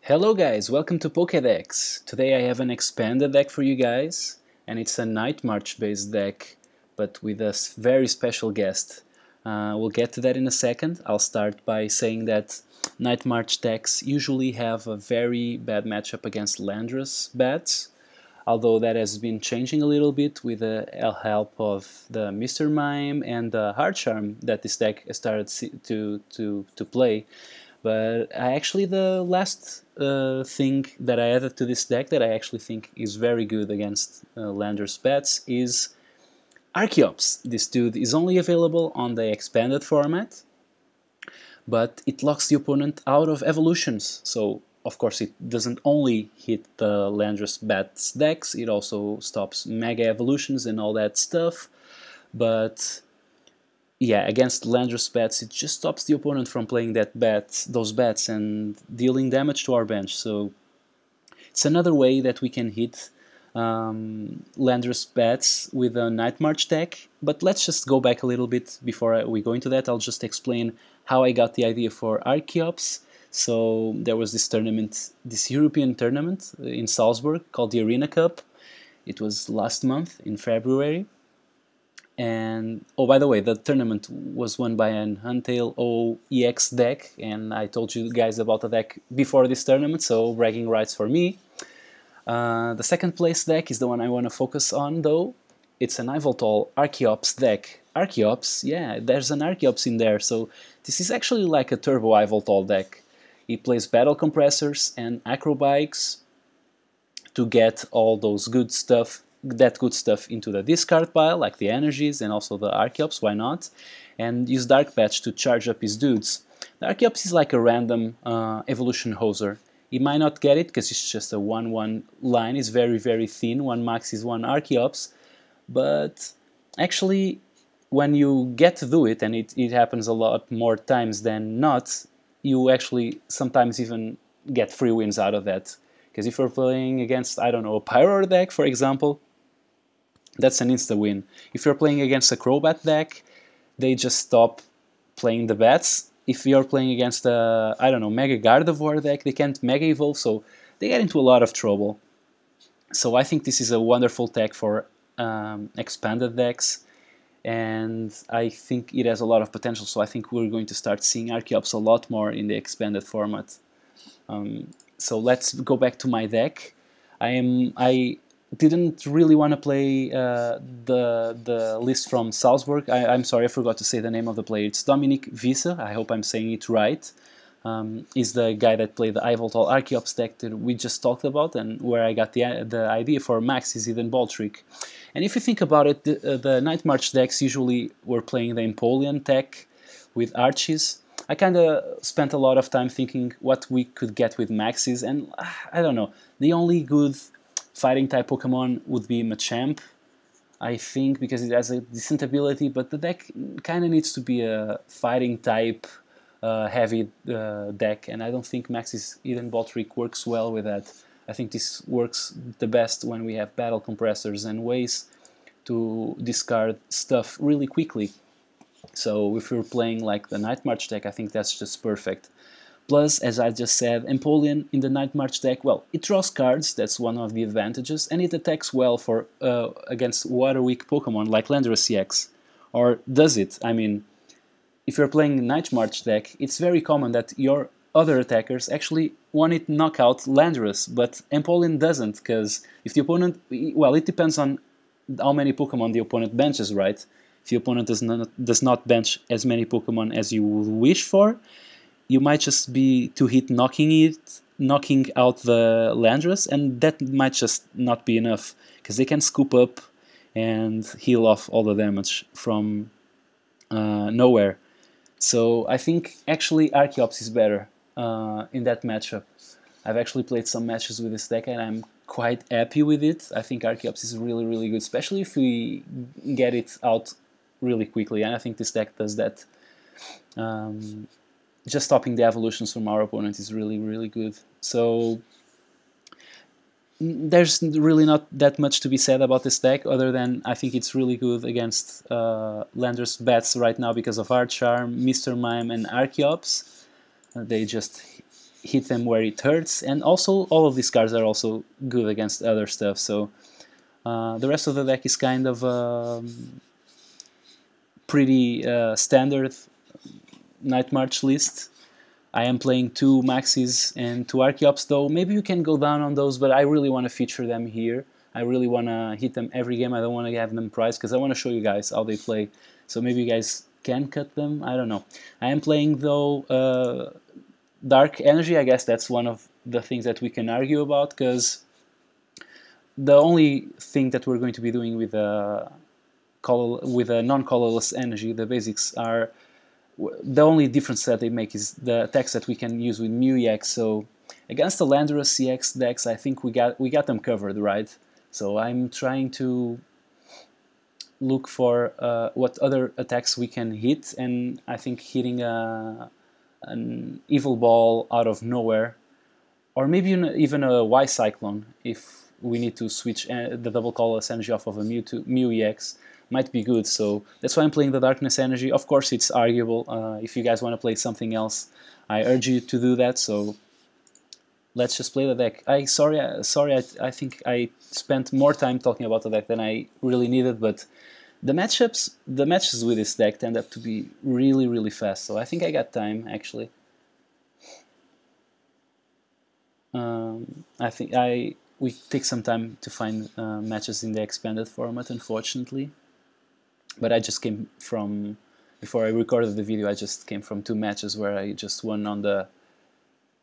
Hello guys, welcome to Pokédex. Today I have an expanded deck for you guys, and it's a Night March based deck, but with a very special guest. We'll get to that in a second. I'll start by saying that Night March decks usually have a very bad matchup against Landorus bats, although that has been changing a little bit with the help of the Mr. Mime and the Hard Charm that this deck has started to play. But the last thing that I added to this deck that I actually think is very good against Landorus bats is Archeops. This dude is only available on the expanded format, but it locks the opponent out of evolutions. So of course it doesn't only hit the Landorus bats decks, it also stops mega evolutions and all that stuff. But yeah, against Landorus bats, it just stops the opponent from playing those bats and dealing damage to our bench. So it's another way that we can hit Landorus bats with a Night March deck. But let's just go back a little bit before we go into that. I'll just explain how I got the idea for Archeops. So there was this tournament, this European tournament in Salzburg called the Arena Cup. It was last month in February. And oh, by the way, the tournament was won by an Huntail O EX deck, and I told you guys about the deck before this tournament, so bragging rights for me. The second place deck is the one I want to focus on, though. It's an Ivoltol Archeops deck. Archeops, yeah, there's an Archeops in there, so this is actually like a Turbo Ivoltol deck. He plays Battle Compressors and Acrobikes to get all those good stuff into the discard pile, like the energies and also the Archeops, why not? And use Dark Patch to charge up his dudes. The Archeops is like a random evolution hoser. He might not get it because it's just a 1-1 line, it's very, very thin, one max is one Archeops, but actually when you get to do it, and it happens a lot more times than not, you actually sometimes even get free wins out of that. Because if you're playing against, I don't know, a Pyro deck, for example, that's an insta-win. If you're playing against a Crobat deck, they just stop playing the bats. If you're playing against a, I don't know, Mega Gardevoir deck, they can't Mega Evolve, so they get into a lot of trouble. So I think this is a wonderful tech for expanded decks, and I think it has a lot of potential, so I think we're going to start seeing Archeops a lot more in the expanded format. So let's go back to my deck. I didn't really want to play the list from Salzburg. I'm sorry, I forgot to say the name of the player. It's Dominic Wiese. I hope I'm saying it right. Is the guy that played the Ivoltol Archeops deck that we just talked about, and where I got the idea for Max is Eden Baldrick. And if you think about it, the Night March decks usually were playing the Empoleon tech with Archies. I kind of spent a lot of time thinking what we could get with Maxis, and I don't know, the only good fighting type Pokemon would be Machamp, I think, because it has a decent ability, but the deck kind of needs to be a fighting type heavy deck, and I don't think Maxis Eden Baldrick works well with that. I think this works the best when we have Battle Compressors and ways to discard stuff really quickly. So if you're playing like the Night March deck, I think that's just perfect. Plus, as I just said, Empoleon in the Night March deck, well, it draws cards, that's one of the advantages, and it attacks well for against water-weak Pokemon like Landorus EX. Or does it? I mean, if you're playing Night March deck, it's very common that your other attackers actually want it knock out Landorus, but Empoleon doesn't, because if the opponent, well, it depends on how many Pokemon the opponent benches, right? If the opponent does not bench as many Pokemon as you would wish for, you might just be to hit knocking out the Landorus, and that might just not be enough, because they can scoop up and heal off all the damage from nowhere. So I think actually Archeops is better in that matchup. I've actually played some matches with this deck and I'm quite happy with it. I think Archeops is really, really good, especially if we get it out really quickly, and I think this deck does that. Just stopping the evolutions from our opponent is really, really good. So there's really not that much to be said about this deck, other than I think it's really good against Landorus bats right now because of Art Charm, Mr. Mime, and Archeops. They just hit them where it hurts, and also all of these cards are also good against other stuff. So the rest of the deck is kind of pretty standard Night March list. I am playing 2 Maxis and 2 Archeops, though maybe you can go down on those, but I really want to feature them here. I really want to hit them every game. I don't want to have them priced because I want to show you guys how they play. So maybe you guys can cut them. I don't know. I am playing, though, Dark Energy. I guess that's one of the things that we can argue about, because the only thing that we're going to be doing with a non-colorless energy, the basics are, the only difference that they make is the attacks that we can use with Mu EX. So against the Landorus EX decks, I think we got them covered, right? So I'm trying to look for what other attacks we can hit, and I think hitting an Evil Ball out of nowhere, or maybe even a Y Cyclone, if we need to switch the double colorless energy off of a Mu EX, might be good. So that's why I'm playing the Darkness Energy. Of course, it's arguable. If you guys want to play something else, I urge you to do that. So let's just play the deck. I think I spent more time talking about the deck than I really needed, but the matches with this deck tend up to be really, really fast. So I think I got time, actually. I think we take some time to find matches in the expanded format, unfortunately. But I just came from, before I recorded the video, I just came from 2 matches where I just won on the,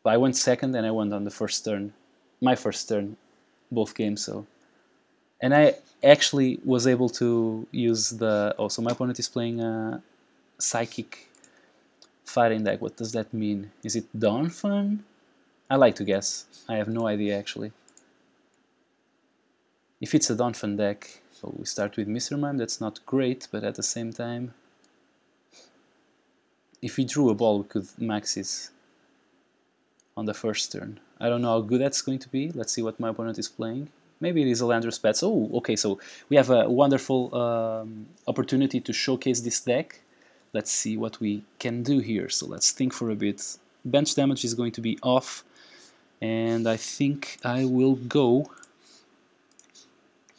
I went second and I won on the first turn, my first turn, both games. So, and I actually was able to use the, oh, so my opponent is playing a Psychic Fighting deck. What does that mean? Is it Dawn Fun? I like to guess. I have no idea, actually. If it's a Dawn Fun deck, so we start with Mr. Mime. That's not great, but at the same time, if we drew a ball, we could Maxis on the first turn. I don't know how good that's going to be. Let's see what my opponent is playing. Maybe it is a Landorus Pets. Oh, okay, so we have a wonderful opportunity to showcase this deck. Let's see what we can do here. So let's think for a bit. Bench damage is going to be off, and I think I will go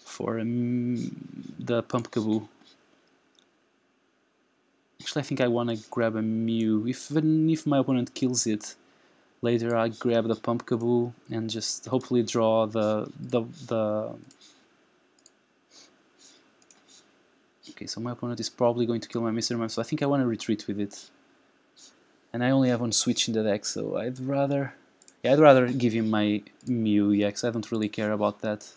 for the Pumpkaboo. Actually, I think I want to grab a Mew. Even if my opponent kills it, later I grab the Pumpkaboo and just hopefully draw the... Okay, so my opponent is probably going to kill my Mr. Mime, so I think I want to retreat with it. And I only have one switch in the deck, so I'd rather give him my Mew EX. I don't really care about that.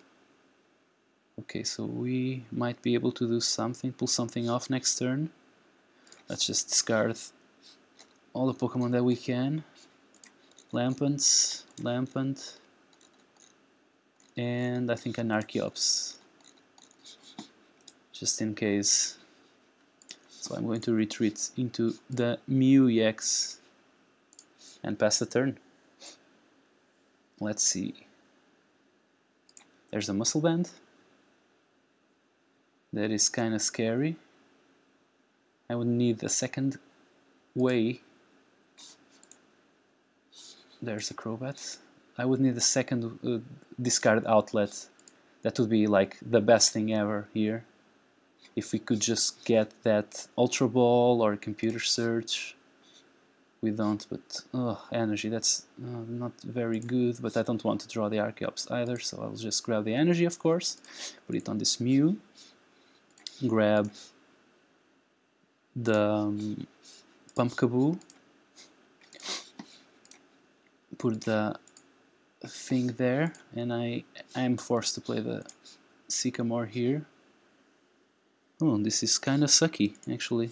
Okay, so we might be able to do something, pull something off next turn. Let's just discard all the Pokemon that we can. Lampent, and I think an Archeops, just in case. So I'm going to retreat into the Mew EX and pass the turn. Let's see. There's a Muscle Band. That is kind of scary. I would need a second way. There's a Crobat. I would need a second discard outlet. That would be like the best thing ever here. If we could just get that Ultra Ball or Computer Search. We don't, but energy, that's not very good, but I don't want to draw the Archeops either, so I'll just grab the energy, of course, put it on this Mew, grab the Pumpkaboo, put the thing there, and I am forced to play the Sycamore here. Oh, this is kind of sucky, actually.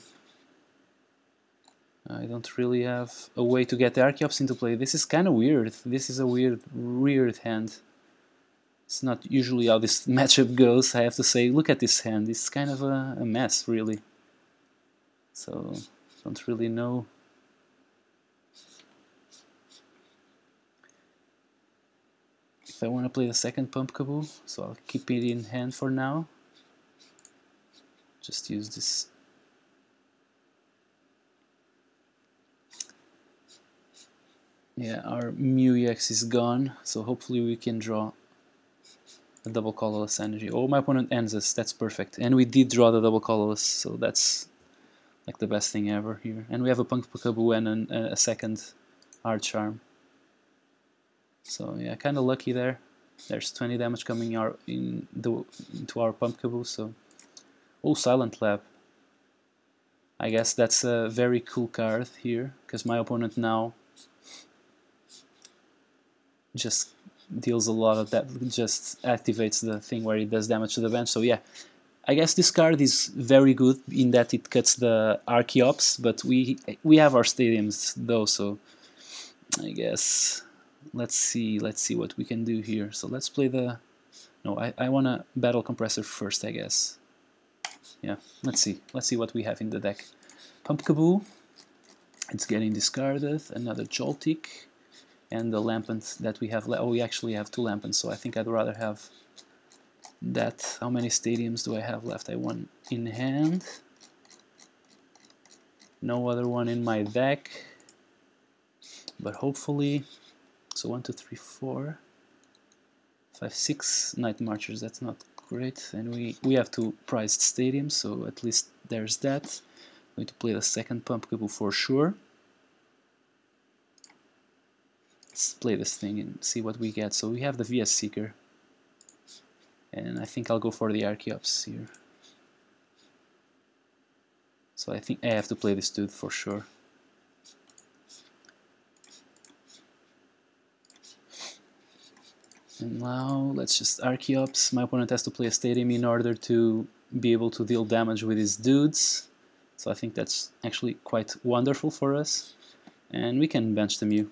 I don't really have a way to get the Archeops into play. This is kind of weird. This is a weird hand. It's not usually how this matchup goes, I have to say. Look at this hand. It's kind of a mess, really. So, don't really know. If I want to play the second Pumpkaboo, so I'll keep it in hand for now. Just use this. Yeah, our mu EX is gone, so hopefully we can draw a double colorless energy. Oh, my opponent ends us, that's perfect. And we did draw the double colorless, so that's like the best thing ever here. And we have a Punk-Pukabu and a second Hard Charm. So yeah, kind of lucky there. There's 20 damage coming into our Punk-Pukabu, so... Oh, Silent Lab. I guess that's a very cool card here, because my opponent now just deals a lot of that, just activates the thing where it does damage to the bench. So yeah, I guess this card is very good in that it cuts the Archeops, but we have our stadiums though, so I guess let's see what we can do here. So let's play the... No, I want a Battle Compressor first, I guess. Yeah, let's see what we have in the deck. Pump-Kaboo, it's getting discarded, another Joltik, and the Lampent that we have. Oh, we actually have 2 Lampents, so I think I'd rather have that. How many stadiums do I have left? I have 1 in hand, no other one in my deck, but hopefully... So 1, 2, 3, 4, 5, 6 Night Marchers, that's not great, and we have 2 prized stadiums, so at least there's that. I'm going to play the second Pump-Kaboo for sure. Let's play this thing and see what we get. So we have the VS Seeker, and I think I'll go for the Archeops here. So I think I have to play this dude for sure. And now let's just Archeops. My opponent has to play a stadium in order to be able to deal damage with his dudes. So I think that's actually quite wonderful for us. And we can bench the Mew.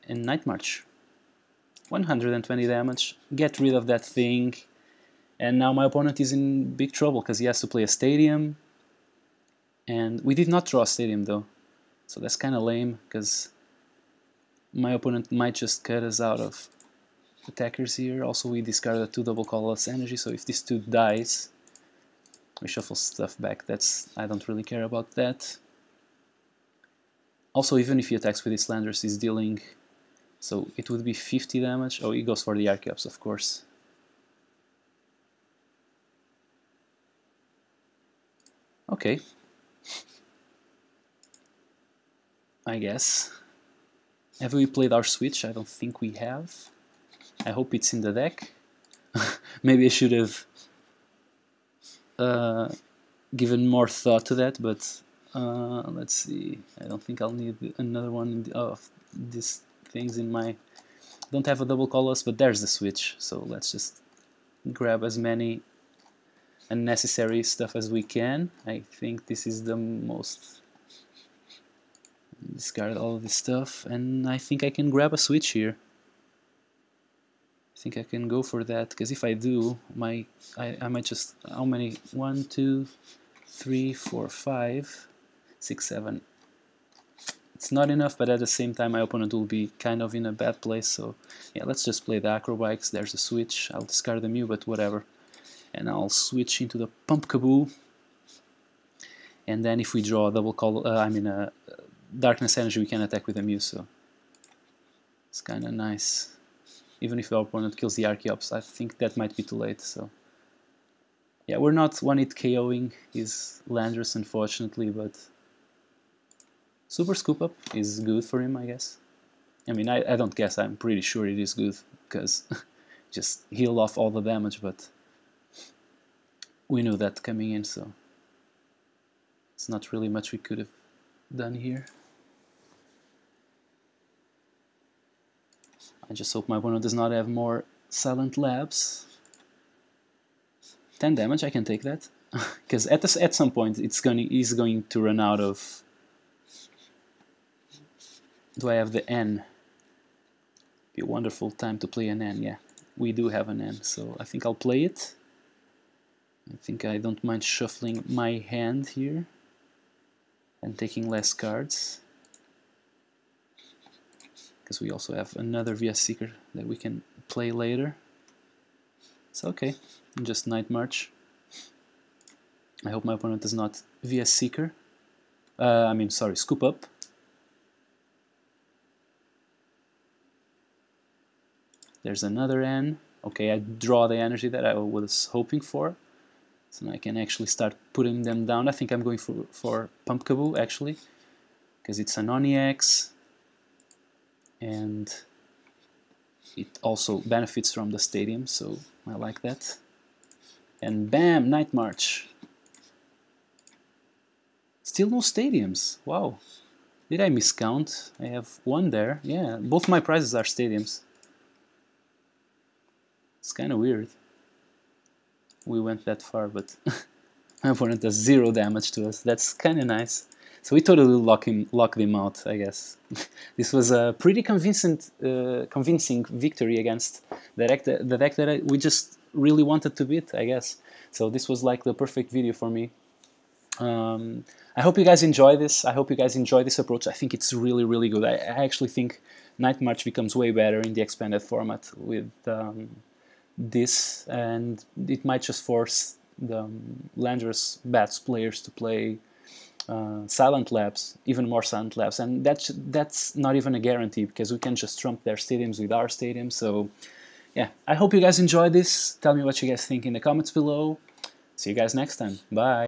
And Night March. 120 damage. Get rid of that thing. And now my opponent is in big trouble because he has to play a stadium. And we did not draw a stadium though. So that's kind of lame because my opponent might just cut us out of attackers here. Also, we discarded 2 double colorless energy, so if this 2 dies, we shuffle stuff back. I don't really care about that. Also, even if he attacks with his Landers, he's dealing... So it would be 50 damage. Oh, he goes for the Archeops, of course. Okay. I guess. Have we played our switch? I don't think we have. I hope it's in the deck. Maybe I should have given more thought to that, but let's see. I don't think I'll need another one of these things in my... Don't have a double colorless, but there's the switch. So let's just grab as many unnecessary stuff as we can. I think this is the most... Discard all of this stuff, and I think I can grab a switch here. I think I can go for that, because if I do, I might just... How many? 1, 2, 3, 4, 5, 6, 7. It's not enough, but at the same time my opponent will be kind of in a bad place, so yeah, let's just play the Acrobikes. There's a switch. I'll discard the Mew, but whatever. And I'll switch into the Pump-Kaboo. And then if we draw a double call, Darkness Energy, we can attack with the Mew, so it's kind of nice. Even if our opponent kills the Archeops, I think that might be too late, so... Yeah, we're not one-hit KOing his Landers, unfortunately, but... Super Scoop Up is good for him, I guess. I mean, I don't guess, I'm pretty sure it is good, because just heal off all the damage, but... We knew that coming in, so... It's not really much we could have done here. I just hope my opponent does not have more Silent Labs. 10 damage, I can take that. Because at some point he's going to run out of... Do I have the N? Be a wonderful time to play an N, yeah. We do have an N, so I think I'll play it. I think I don't mind shuffling my hand here and taking less cards. Because we also have another VS Seeker that we can play later. It's okay, just Night March. I hope my opponent does not VS Seeker. Sorry, Scoop Up. There's another N. Okay, I draw the energy that I was hoping for. So now I can actually start putting them down. I think I'm going for Pumpkaboo, actually, because it's an OniX, and it also benefits from the stadium, so I like that. And bam, Night March. Still no stadiums. Wow. Did I miscount? I have one there. Yeah, both my prizes are stadiums. It's kind of weird. We went that far, but my opponent does 0 damage to us. That's kind of nice. So we totally locked him out, I guess. This was a pretty convincing victory against the deck that we just really wanted to beat, I guess. So this was like the perfect video for me. I hope you guys enjoy this. I hope you guys enjoy this approach. I think it's really, really good. I actually think Night March becomes way better in the expanded format with this, and it might just force the Landers Bats players to play Silent Labs, even more Silent Labs, and that's not even a guarantee, because we can just trump their stadiums with our stadium. So yeah, I hope you guys enjoyed this. Tell me what you guys think in the comments below. See you guys next time. Bye.